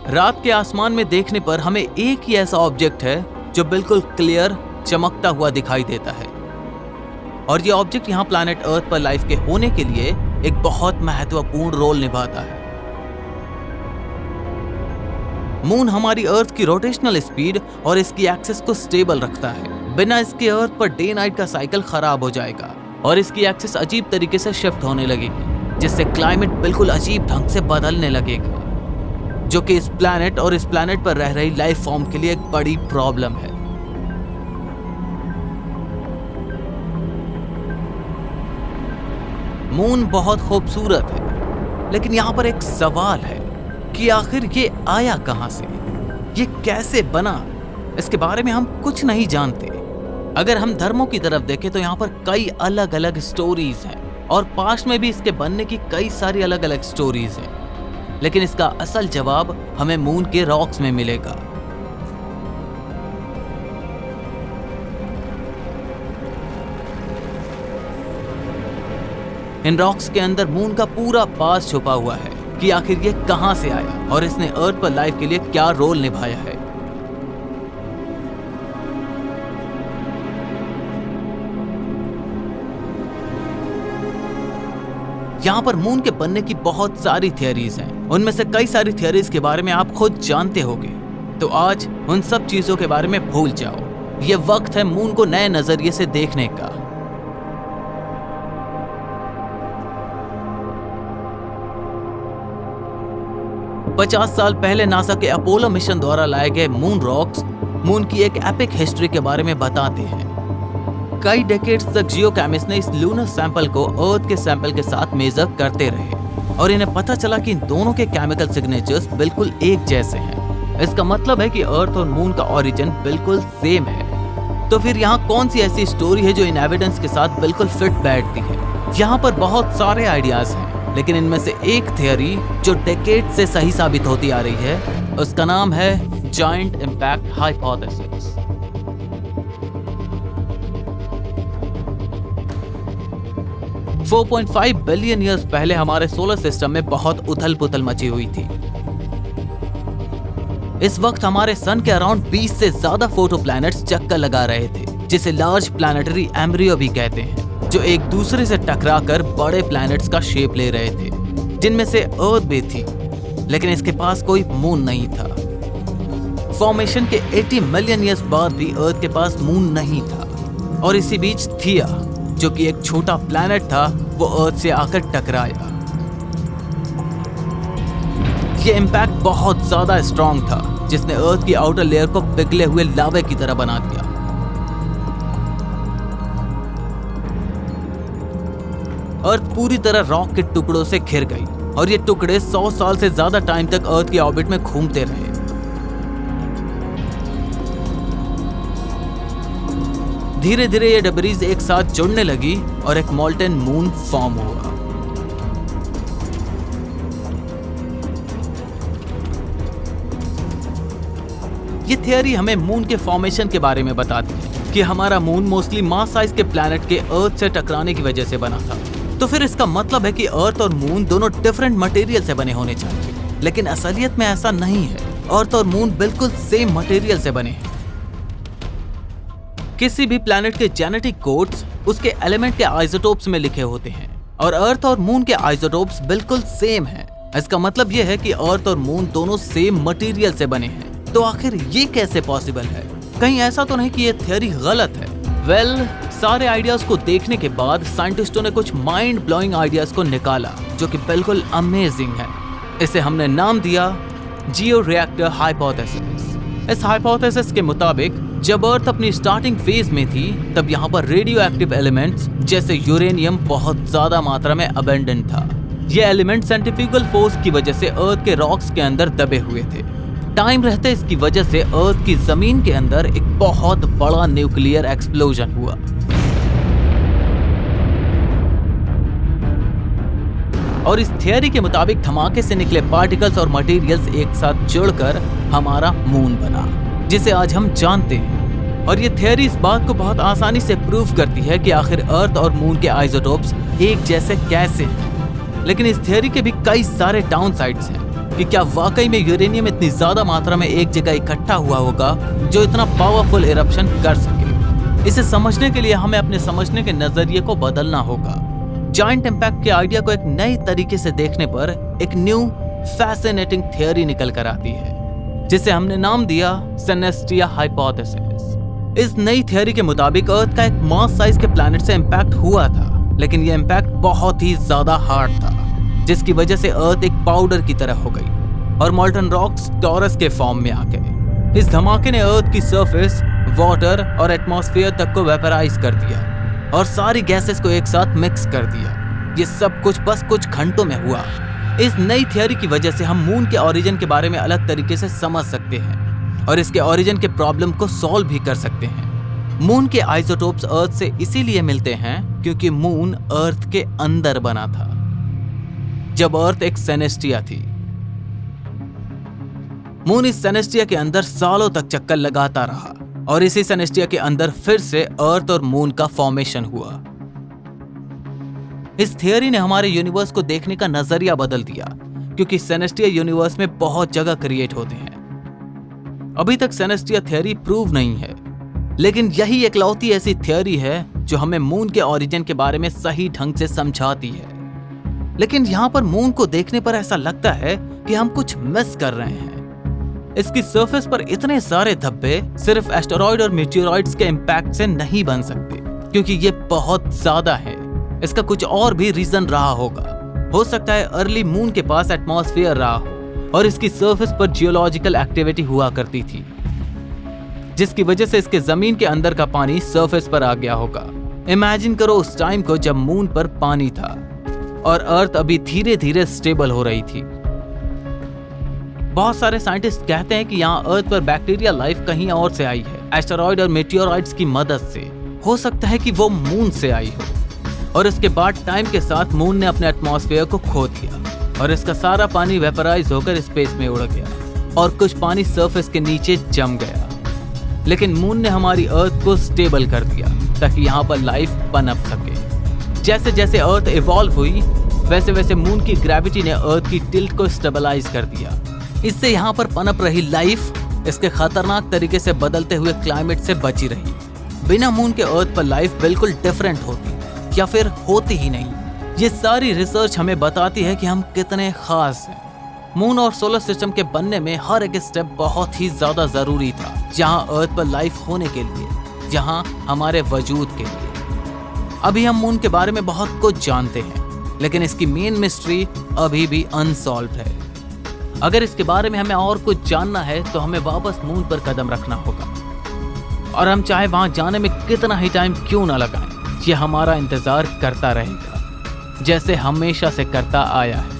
रात के आसमान में देखने पर हमें एक ही ऐसा ऑब्जेक्ट है जो बिल्कुल क्लियर चमकता हुआ दिखाई देता है, और ये ऑब्जेक्ट यहाँ प्लैनेट अर्थ पर लाइफ के होने के लिए एक बहुत महत्वपूर्ण रोल निभाता है। मून हमारी अर्थ की रोटेशनल स्पीड और इसकी एक्सिस को स्टेबल रखता है। बिना इसके अर्थ पर डे नाइट का साइकिल खराब हो जाएगा और इसकी एक्सिस अजीब तरीके से शिफ्ट होने लगेगी, जिससे क्लाइमेट बिल्कुल अजीब ढंग से बदलने लगेगा, जो कि इस प्लैनेट और इस प्लैनेट पर रह रही लाइफ फॉर्म के लिए एक बड़ी प्रॉब्लम है। मून बहुत खूबसूरत है, लेकिन यहाँ पर एक सवाल है कि आखिर ये आया कहाँ से, ये कैसे बना। इसके बारे में हम कुछ नहीं जानते। अगर हम धर्मों की तरफ देखें तो यहाँ पर कई अलग अलग स्टोरीज हैं और पास्ट में भी इसके बनने की कई सारी अलग अलग स्टोरीज हैं, लेकिन इसका असल जवाब हमें मून के रॉक्स में मिलेगा। इन रॉक्स के अंदर मून का पूरा पास्ट छुपा हुआ है कि आखिर ये कहां से आया और इसने अर्थ पर लाइफ के लिए क्या रोल निभाया है। यहां पर मून के बनने की बहुत सारी थियरीज हैं। उनमें से कई सारी थियरीज के बारे में आप खुद जानते होंगे, तो आज उन सब चीजों के बारे में भूल जाओ। ये वक्त है मून को नए नजरिए से देखने का। पचास साल पहले नासा के अपोलो मिशन द्वारा लाए गए मून रॉक्स मून की एक एपिक हिस्ट्री के बारे में बताते हैं। कई डेकेड्स तक जियोकेमिस्ट ने इस लूनर सैंपल को अर्थ के सैंपल के साथ मेजर करते रहे और इन्हें पता चला कि इन दोनों के केमिकल सिग्नेचर्स बिल्कुल एक जैसे हैं। इसका मतलब है कि अर्थ और मून का ओरिजिन बिल्कुल सेम है। तो फिर यहाँ कौन सी ऐसी स्टोरी है जो इन एविडेंस के साथ बिल्कुल फिट बैठती है? यहाँ पर बहुत सारे आइडियाज हैं, लेकिन इनमें से एक थियरी जो डेकेड से सही साबित होती आ रही है, उसका नाम है giant impact hypothesis. $4.5 billion years पहले हमारे सोलर सिस्टम में बहुत उथल-पुथल मची हुई थी। इस वक्त हमारे सन के अराउंड 20 से ज्यादा फोटो प्लैनेट्स चक्कर लगा रहे थे, जिसे लार्ज प्लैनेटरी एम्ब्रियो भी कहते हैं, जो एक दूसरे से टकराकर बड़े प्लैनेट्स का शेप ले रहे थे, जिनमें से अर्थ भी थी, लेकिन इसके पास कोई मून नहीं था। फॉर्मेशन के 80 मिलियन ईयर्स बाद भी अर्थ के पास मून नहीं था, और इसी बीच थिया, जो कि एक छोटा प्लैनेट था, वो अर्थ से आकर टकराया। ये इंपैक्ट बहुत ज्यादा स्ट्रॉन्ग था, जिसने अर्थ की आउटर लेयर को पिघले हुए लावे की तरह बना दिया। अर्थ पूरी तरह रॉक के टुकड़ों से घिर गई और ये टुकड़े 100 साल से ज्यादा टाइम तक अर्थ की ऑर्बिट में घूमते रहे। धीरे धीरे ये डेब्रीज एक साथ जुड़ने लगी और एक मोल्टेन मून फॉर्म हुआ। ये थियरी हमें मून के फॉर्मेशन के बारे में बताती है कि हमारा मून मोस्टली मास साइज के प्लैनेट के अर्थ से टकराने की वजह से बना था। तो फिर इसका मतलब है कि अर्थ और मून दोनों डिफरेंट मटेरियल से बने होने चाहिए, लेकिन असलियत में ऐसा नहीं है। अर्थ और मून बिल्कुल सेम मटेरियल से बने हैं। किसी भी प्लैनेट के जेनेटिक कोड्स उसके एलिमेंट के आइसोटोप्स में लिखे होते हैं, और अर्थ और मून के आइसोटोप्स बिल्कुल सेम हैं। इसका मतलब यह है कि अर्थ और मून दोनों सेम मटेरियल से बने हैं। तो आखिर ये कैसे पॉसिबल है? कहीं ऐसा तो नहीं कि ये थियरी गलत है? सारे आइडियाज को देखने के बाद साइंटिस्टों ने कुछ माइंड ब्लोइंग आइडियाज को निकाला, जो कि बिल्कुल अमेजिंग है। इसे हमने नाम दिया जियो रिएक्टर हाइपोथेसिस। इस हाइपोथेसिस के मुताबिक जब अर्थ अपनी स्टार्टिंग फेज में थी, तब यहाँ पर रेडियो एक्टिव एलिमेंट्स जैसे यूरेनियम बहुत ज्यादा मात्रा में अबेंडेंट था। ये एलिमेंट सेंट्रीफ्यूगल फोर्स की वजह से अर्थ के रॉक्स के अंदर दबे हुए थे। टाइम रहते इसकी वजह से अर्थ की जमीन के अंदर एक बहुत बड़ा न्यूक्लियर एक्सप्लोजन हुआ। और इस थियरी के मुताबिक धमाके से निकले पार्टिकल्स और मटेरियल्स एक साथ जुड़कर हमारा मून बना, जिसे आज हम जानते हैं। और ये थियरी इस बात को बहुत आसानी से प्रूव करती है कि आखिर अर्थ और मून के आइसोटोप्स एक जैसे कैसे हैं। लेकिन इस थियरी के भी कई सारे डाउन साइड्स हैं। कि क्या वाकई में यूरेनियम इतनी ज्यादा मात्रा में एक जगह इकट्ठा हुआ होगा जो इतना पावरफुल इरप्शन कर सके। इसे समझने के लिए हमें अपने समझने के नजरिए को बदलना होगा। जायंट इम्पैक्ट के आइडिया को एक नई तरीके से देखने पर एक न्यू फैसिनेटिंग थियरी निकल कर आती है, जिसे हमने नाम दिया सेनेस्टिया हाइपोथेसिस। इस नई थियरी के मुताबिक अर्थ का एक मास साइज के प्लैनेट से इम्पैक्ट हुआ था, लेकिन यह इम्पैक्ट बहुत ही ज्यादा हार्ड था, जिसकी वजह से अर्थ एक पाउडर की तरह हो गई और मॉल्टन रॉक्स टॉरस के फॉर्म में आ गए। इस धमाके ने अर्थ की सरफेस, वाटर और एटमॉस्फेयर तक को वेपराइज कर दिया और सारी गैसेस को एक साथ मिक्स कर दिया। ये सब कुछ बस कुछ घंटों में हुआ। इस नई थियरी की वजह से हम मून के ओरिजिन के बारे में अलग तरीके से समझ सकते हैं और इसके ओरिजिन के प्रॉब्लम को सॉल्व भी कर सकते हैं। मून के आइसोटोप्स अर्थ से इसीलिए मिलते हैं क्योंकि मून अर्थ के अंदर बना था, जब अर्थ एक सेनेस्टिया थी। मून इस सेनेस्टिया के अंदर सालों तक चक्कर लगाता रहा और इसी सेनेस्टिया के अंदर फिर से अर्थ और मून का फॉर्मेशन हुआ। इस थियरी ने हमारे यूनिवर्स को देखने का नजरिया बदल दिया, क्योंकि सेनेस्टिया यूनिवर्स में बहुत जगह क्रिएट होते हैं। अभी तक सेनेस्टिया थियरी प्रूव नहीं है, लेकिन यही एकलौती ऐसी थियरी है जो हमें मून के ओरिजिन के बारे में सही ढंग से समझाती है। लेकिन यहाँ पर मून को देखने पर ऐसा लगता है कि हम कुछ मिस कर रहे हैं। इसकी सरफेस पर इतने सारे धब्बे सिर्फ एस्टेरॉइड और मीटियोरॉइड्स के इम्पैक्ट से नहीं बन सकते, क्योंकि ये बहुत ज्यादा है। इसका कुछ और भी रीजन रहा होगा। हो सकता है अर्ली मून के पास एटमॉस्फेयर रहा हो और इसकी सरफेस पर जियोलॉजिकल एक्टिविटी हुआ करती थी, जिसकी वजह से इसके जमीन के अंदर का पानी सरफेस पर आ गया होगा। इमेजिन करो उस टाइम को जब मून पर पानी था और अर्थ अभी धीरे धीरे स्टेबल हो रही थी। बहुत सारे साइंटिस्ट कहते हैं कि यहाँ अर्थ पर बैक्टीरिया लाइफ कहीं और से आई है, एस्टेरॉइड और मेटियोराइड्स की मदद से। हो सकता है कि वो मून से आई हो और इसके बाद टाइम के साथ मून ने अपने एटमॉस्फेयर को खो दिया और इसका सारा पानी वेपराइज होकर स्पेस में उड़ गया और कुछ पानी सरफेस के नीचे जम गया। लेकिन मून ने हमारी अर्थ को स्टेबल कर दिया ताकि यहाँ पर लाइफ पनप सके। जैसे जैसे अर्थ इवॉल्व हुई, वैसे वैसे मून की ग्रेविटी ने अर्थ की टिल्ट को स्टेबलाइज कर दिया। इससे यहाँ पर पनप रही लाइफ इसके खतरनाक तरीके से बदलते हुए क्लाइमेट से बची रही। बिना मून के अर्थ पर लाइफ बिल्कुल डिफरेंट होती या फिर होती ही नहीं। ये सारी रिसर्च हमें बताती है कि हम कितने खास हैं। मून और सोलर सिस्टम के बनने में हर एक स्टेप बहुत ही ज्यादा जरूरी था, जहां अर्थ पर लाइफ होने के लिए, जहां हमारे वजूद के लिए। अभी हम मून के बारे में बहुत कुछ जानते हैं, लेकिन इसकी मेन मिस्ट्री अभी भी अनसॉल्व्ड है। अगर इसके बारे में हमें और कुछ जानना है तो हमें वापस मून पर कदम रखना होगा, और हम चाहे वहां जाने में कितना ही टाइम क्यों ना लगाएं, ये हमारा इंतजार करता रहेगा, जैसे हमेशा से करता आया है।